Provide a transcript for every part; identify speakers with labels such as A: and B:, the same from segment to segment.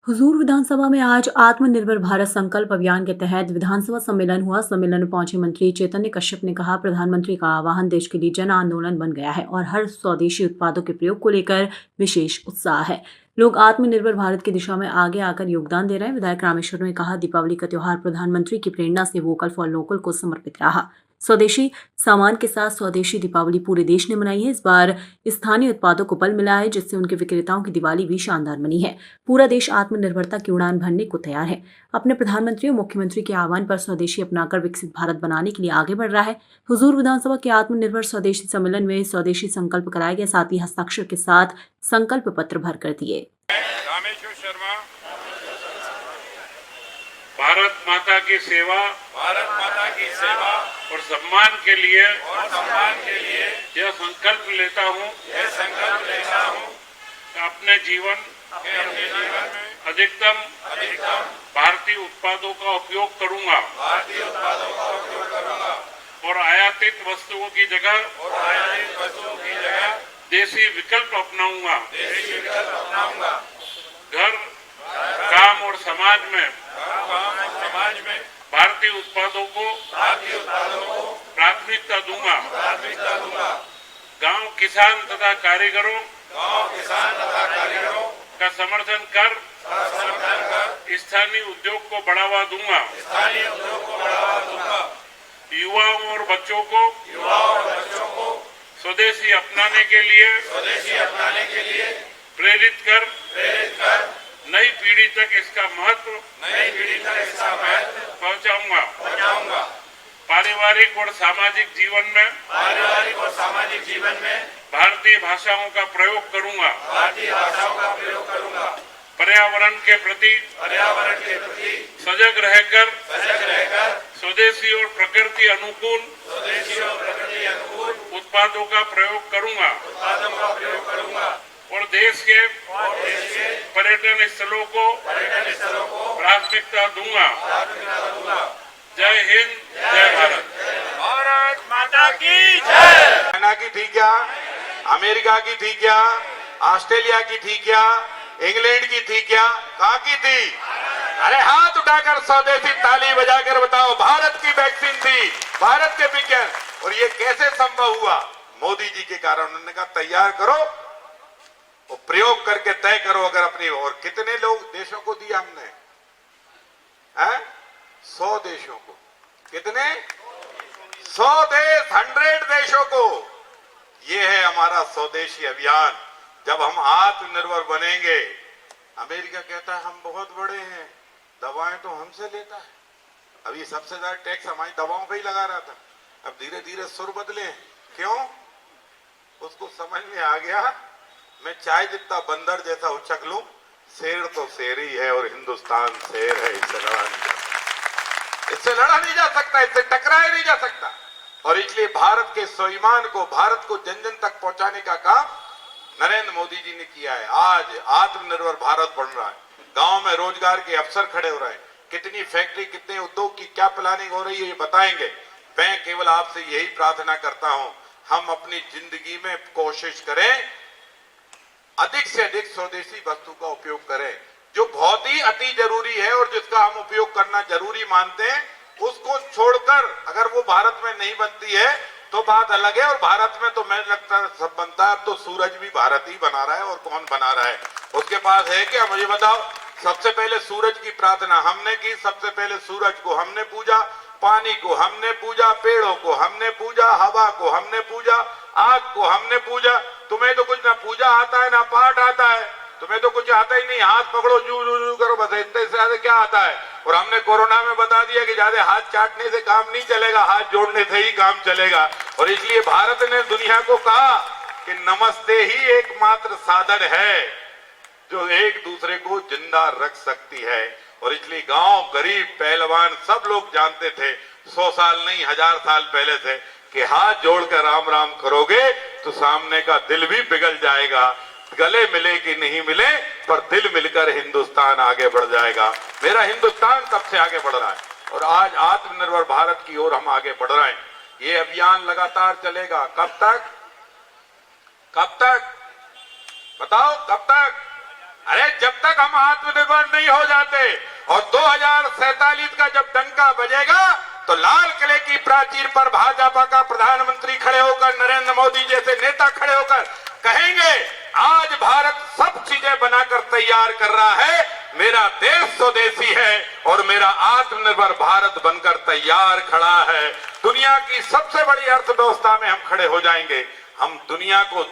A: हुजूर विधानसभा में आज आत्मनिर्भर भारत संकल्प अभियान के तहत विधानसभा सम्मेलन हुआ। सम्मेलन में पहुंचे मंत्री चैतन्य कश्यप ने कहा, प्रधानमंत्री का आह्वान देश के लिए जन आंदोलन बन गया है और हर स्वदेशी उत्पादों के प्रयोग को लेकर विशेष उत्साह है। लोग आत्मनिर्भर भारत की दिशा में आगे आकर योगदान दे रहे हैं। विधायक रामेश्वर ने कहा, दीपावली का त्योहार प्रधानमंत्री की प्रेरणा से वोकल फॉर लोकल को समर्पित रहा। स्वदेशी सामान के साथ स्वदेशी दीपावली पूरे देश ने मनाई है। इस बार स्थानीय उत्पादों को बल मिला है, जिससे उनके विक्रेताओं की दिवाली भी शानदार बनी है। पूरा देश आत्मनिर्भरता की उड़ान भरने को तैयार है। अपने प्रधानमंत्री और मुख्यमंत्री के आह्वान पर स्वदेशी अपनाकर विकसित भारत बनाने के लिए आगे बढ़ रहा है। हुजूर विधानसभा के आत्मनिर्भर स्वदेशी सम्मेलन में स्वदेशी संकल्प कराया गया, साथ ही हस्ताक्षर के साथ संकल्प पत्र भर कर दिए।
B: रामेश्वर शर्मा, भारत माता की सेवा और सम्मान के लिए यह संकल्प लेता हूँ कि अपने जीवन में अधिकतम भारतीय उत्पादों का उपयोग करूंगा और आयातित वस्तुओं की जगह देसी विकल्प अपनाऊंगा। घर, काम और समाज में भारतीय उत्पादों को प्राथमिकता दूंगा। गांव किसान तथा कारीगरों का समर्थन कर स्थानीय उद्योग को बढ़ावा दूंगा। युवाओं और बच्चों को स्वदेशी अपनाने के लिए प्रेरित कर नई पीढ़ी तक इसका महत्व पहुंचाऊंगा। पारिवारिक और सामाजिक जीवन में भारतीय भाषाओं का प्रयोग करूंगा। पर्यावरण के प्रति सजग रहकर स्वदेशी और प्रकृति अनुकूल उत्पादों का प्रयोग करूंगा और देश के पर्यटन स्थलों को प्राथमिकता दूंगा। जय हिंद, जय भारत।
C: भारत माता की जय।
D: चाइना की थी क्या, अमेरिका की थी क्या, ऑस्ट्रेलिया की थी क्या, इंग्लैंड की थी क्या, कहाँ की थी? अरे हाथ उठाकर स्वदेशी ताली बजाकर बताओ। भारत की वैक्सीन थी, भारत के विज्ञान। और ये कैसे संभव हुआ? मोदी जी के कारण। उन्होंने कहा तैयार करो और प्रयोग करके तय करो। अगर अपनी, और कितने लोग देशों को दिया हमने? 100 देशों को। कितने? 100 देश, 100 देशों को। ये है हमारा स्वदेशी अभियान। जब हम आत्मनिर्भर बनेंगे, अमेरिका कहता है हम बहुत बड़े हैं, दवाएं तो हमसे लेता है। अभी सबसे ज्यादा टैक्स हमारी दवाओं पे ही लगा रहा था। अब धीरे धीरे सुर बदले। क्यों? उसको समझ में आ गया, मैं चाय जितना बंदर जैसा उछक लूं, शेर तो शेर ही है और हिंदुस्तान शेर है। इससे लड़ा नहीं जा सकता, इससे टकराया नहीं जा सकता। और इसलिए भारत के स्वाभिमान को, भारत को जन जन तक पहुंचाने का काम नरेंद्र मोदी जी ने किया है। आज आत्मनिर्भर भारत बन रहा है। गांव में रोजगार के अवसर खड़े हो रहे हैं। कितनी फैक्ट्री, कितने उद्योग की क्या प्लानिंग हो रही है, ये बताएंगे। मैं केवल आपसे यही प्रार्थना करता हूं, हम अपनी जिंदगी में कोशिश करें अधिक से अधिक स्वदेशी वस्तु का उपयोग करें। जो बहुत ही अति जरूरी है और जिसका हम उपयोग करना जरूरी मानते हैं, उसको छोड़कर अगर वो भारत में नहीं बनती है तो बात अलग है। और भारत में तो मैं लगता है सब बनता है। अब तो सूरज भी भारत ही बना रहा है। और कौन बना रहा है? उसके पास है क्या? मुझे बताओ। सबसे पहले सूरज की प्रार्थना हमने की। सबसे पहले सूरज को हमने पूजा, पानी को हमने पूजा, पेड़ों को हमने पूजा, हवा को हमने पूजा, आग को हमने पूजा। तुम्हें तो कुछ ना पूजा आता है ना पाठ आता है, तुम्हें तो कुछ आता ही नहीं। हाथ पकड़ो, जू जू जू करो, बस इतने से ज्यादा क्या आता है? और हमने कोरोना में बता दिया कि ज्यादा हाथ चाटने से काम नहीं चलेगा, हाथ जोड़ने से ही काम चलेगा। और इसलिए भारत ने दुनिया को कहा कि नमस्ते ही एकमात्र साधन है जो एक दूसरे को जिंदा रख सकती है। और इसलिए गांव, गरीब, पहलवान सब लोग जानते थे 100 साल नहीं 1000 साल पहले से कि हाथ जोड़कर राम राम करोगे तो सामने का दिल भी पिघल जाएगा। गले मिले कि नहीं मिले, पर दिल मिलकर हिंदुस्तान आगे बढ़ जाएगा। मेरा हिंदुस्तान तब से आगे बढ़ रहा है और आज आत्मनिर्भर भारत की ओर हम आगे बढ़ रहे हैं। ये अभियान लगातार चलेगा। कब तक? कब तक बताओ? कब तक? अरे जब तक हम आत्मनिर्भर नहीं हो जाते और 2047 का जब डंका बजेगा तो लाल किले की प्राचीर पर भाजपा का प्रधानमंत्री खड़े होकर, नरेंद्र मोदी जैसे नेता खड़े होकर कहेंगे आज भारत सब चीजें बनाकर तैयार कर रहा है, मेरा देश स्वदेशी है और मेरा आत्मनिर्भर भारत बनकर तैयार खड़ा है। दुनिया की सबसे बड़ी अर्थव्यवस्था में हम खड़े हो जाएंगे। हम दुनिया को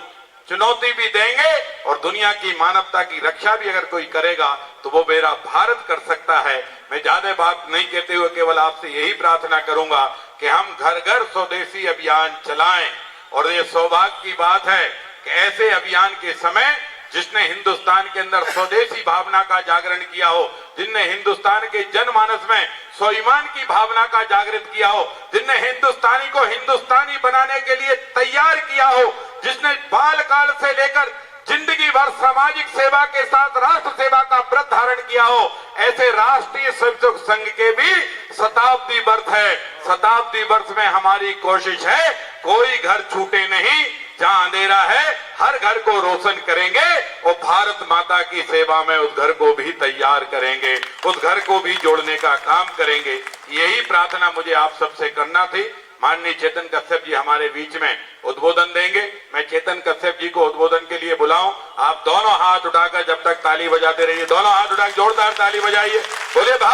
D: चुनौती भी देंगे और दुनिया की मानवता की रक्षा भी अगर कोई करेगा तो वो मेरा भारत कर सकता है। मैं ज्यादा बात नहीं कहते हुए केवल आपसे यही प्रार्थना करूंगा कि हम घर घर स्वदेशी अभियान चलाएं। और ये सौभाग्य की बात है कि ऐसे अभियान के समय जिसने हिंदुस्तान के अंदर स्वदेशी भावना का जागरण किया हो, जिनने हिंदुस्तान के जनमानस में स्वाभिमान की भावना का जागृत किया हो, जिनने हिंदुस्तानी को हिंदुस्तानी बनाने के लिए तैयार किया हो, जिसने बाल काल से लेकर जिंदगी भर सामाजिक सेवा के साथ राष्ट्र सेवा का व्रत धारण किया हो, ऐसे राष्ट्रीय स्वयंसेवक संघ के भी शताब्दी वर्ष है। शताब्दी वर्ष में हमारी कोशिश है कोई घर छूटे नहीं, जहां अंधेरा है हर घर को रोशन करेंगे और भारत माता की सेवा में उस घर को भी तैयार करेंगे, उस घर को भी जोड़ने का काम करेंगे। यही प्रार्थना मुझे आप सबसे करना थी। माननीय चेतन कश्यप जी हमारे बीच में उद्बोधन देंगे। मैं चेतन कश्यप जी को उद्बोधन के लिए बुलाऊं। आप दोनों हाथ उठाकर जब तक ताली बजाते रहिए, दोनों हाथ उठाकर जोरदार ताली बजाइए। बोले